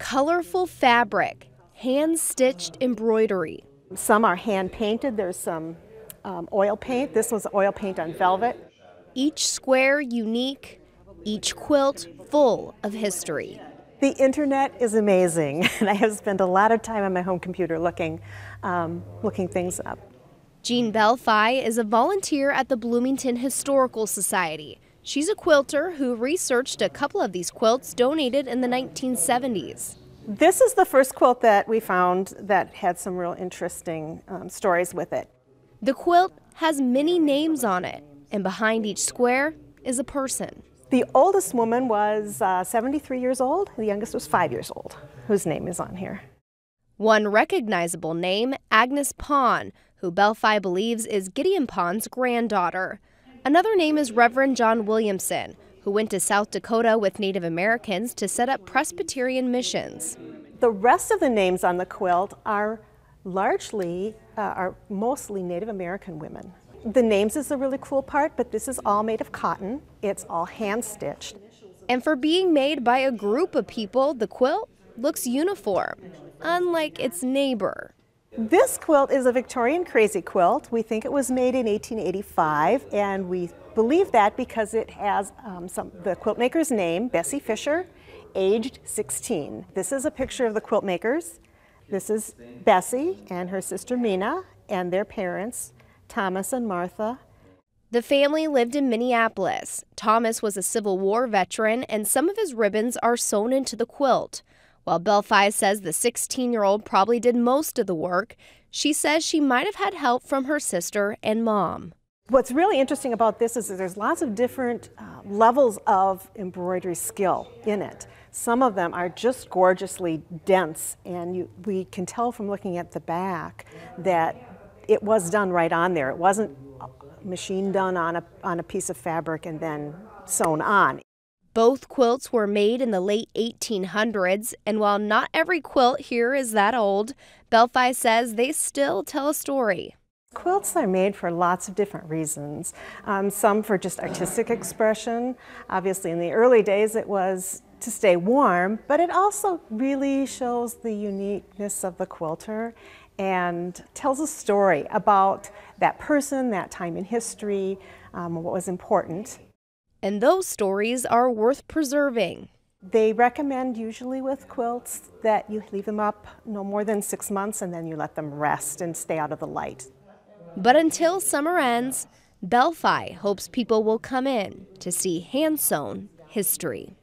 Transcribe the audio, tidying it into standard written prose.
Colorful fabric, hand-stitched embroidery. Some are hand-painted. There's some oil paint. This was oil paint on velvet. Each square unique, each quilt full of history. The internet is amazing, and I have spent a lot of time on my home computer looking things up. Jean Belfi is a volunteer at the Bloomington Historical Society. She's a quilter who researched a couple of these quilts donated in the 1970s. This is the first quilt that we found that had some real interesting stories with it. The quilt has many names on it, and behind each square is a person. The oldest woman was 73 years old. The youngest was 5 years old, whose name is on here. One recognizable name, Agnes Pond, who Belfi believes is Gideon Pond's granddaughter. Another name is Reverend John Williamson, who went to South Dakota with Native Americans to set up Presbyterian missions. The rest of the names on the quilt are mostly Native American women. The names is the really cool part, but this is all made of cotton. It's all hand-stitched. And for being made by a group of people, the quilt looks uniform, unlike its neighbor. This quilt is a Victorian crazy quilt. We think it was made in 1885, and we believe that because it has the quilt maker's name, Bessie Fisher, aged 16. This is a picture of the quilt makers. This is Bessie and her sister Mina and their parents, Thomas and Martha. The family lived in Minneapolis. Thomas was a Civil War veteran, and some of his ribbons are sewn into the quilt. While Belfi says the 16-year-old probably did most of the work, she says she might have had help from her sister and mom. What's really interesting about this is that there's lots of different levels of embroidery skill in it. Some of them are just gorgeously dense, and we can tell from looking at the back that it was done right on there. It wasn't machine done on a piece of fabric and then sewn on. Both quilts were made in the late 1800s, and while not every quilt here is that old, Belfi says they still tell a story. Quilts are made for lots of different reasons. Some for just artistic expression. Obviously in the early days it was to stay warm, but it also really shows the uniqueness of the quilter and tells a story about that person, that time in history, what was important. And those stories are worth preserving. They recommend usually with quilts that you leave them up no more than 6 months and then you let them rest and stay out of the light. But until summer ends, Belfi hopes people will come in to see hand-sewn history.